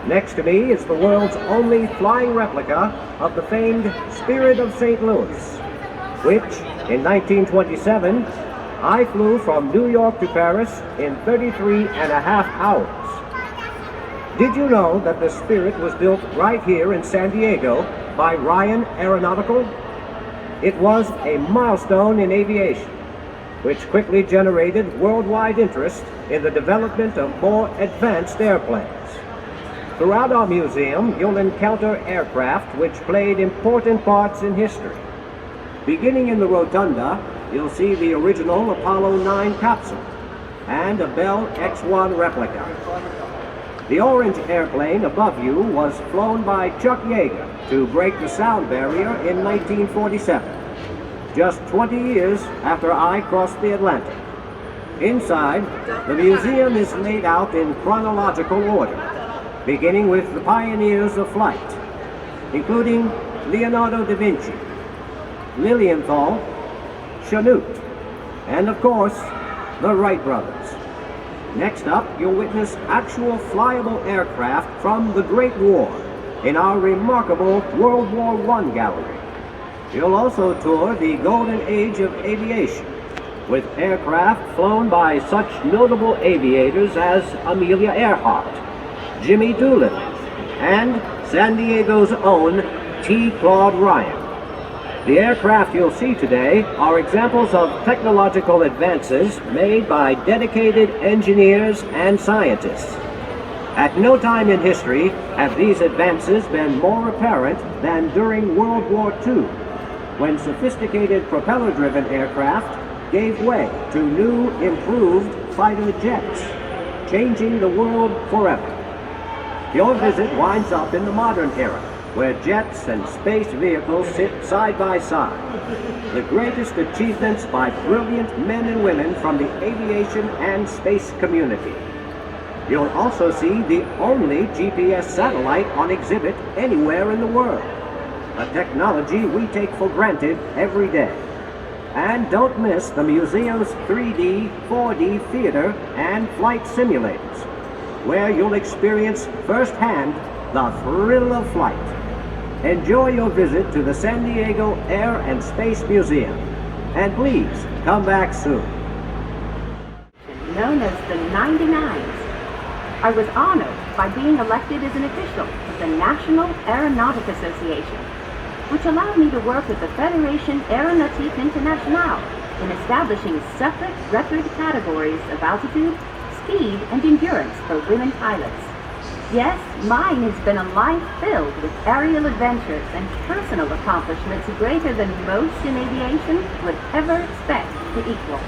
Next to me is the world's only flying replica of the famed Spirit of St. Louis, which, in 1927, I flew from New York to Paris in 33 and a half hours. Did you know that the Spirit was built right here in San Diego by Ryan Aeronautical? It was a milestone in aviation, which quickly generated worldwide interest in the development of more advanced airplanes. Throughout our museum, you'll encounter aircraft which played important parts in history. Beginning in the rotunda, you'll see the original Apollo 9 capsule and a Bell X-1 replica. The orange airplane above you was flown by Chuck Yeager to break the sound barrier in 1947, just 20 years after I crossed the Atlantic. Inside, the museum is laid out in chronological order, beginning with the pioneers of flight, including Leonardo da Vinci, Lilienthal, Chanute, and of course, the Wright brothers. Next up, you'll witness actual flyable aircraft from the Great War in our remarkable World War I gallery. You'll also tour the golden age of aviation, with aircraft flown by such notable aviators as Amelia Earhart, Jimmy Doolittle, and San Diego's own T. Claude Ryan. The aircraft you'll see today are examples of technological advances made by dedicated engineers and scientists. At no time in history have these advances been more apparent than during World War II, when sophisticated propeller-driven aircraft gave way to new, improved fighter jets, changing the world forever. Your visit winds up in the modern era, where jets and space vehicles sit side by side, the greatest achievements by brilliant men and women from the aviation and space community. You'll also see the only GPS satellite on exhibit anywhere in the world, a technology we take for granted every day. And don't miss the museum's 3D, 4D theater and flight simulators, where you'll experience firsthand the thrill of flight. Enjoy your visit to the San Diego Air and Space Museum, and please come back soon. Known as the 99s, I was honored by being elected as an official of the National Aeronautic Association, which allowed me to work with the Fédération Aéronautique Internationale in establishing separate record categories of altitude, speed, and endurance for women pilots. Yes, mine has been a life filled with aerial adventures and personal accomplishments greater than most in aviation would ever expect to equal.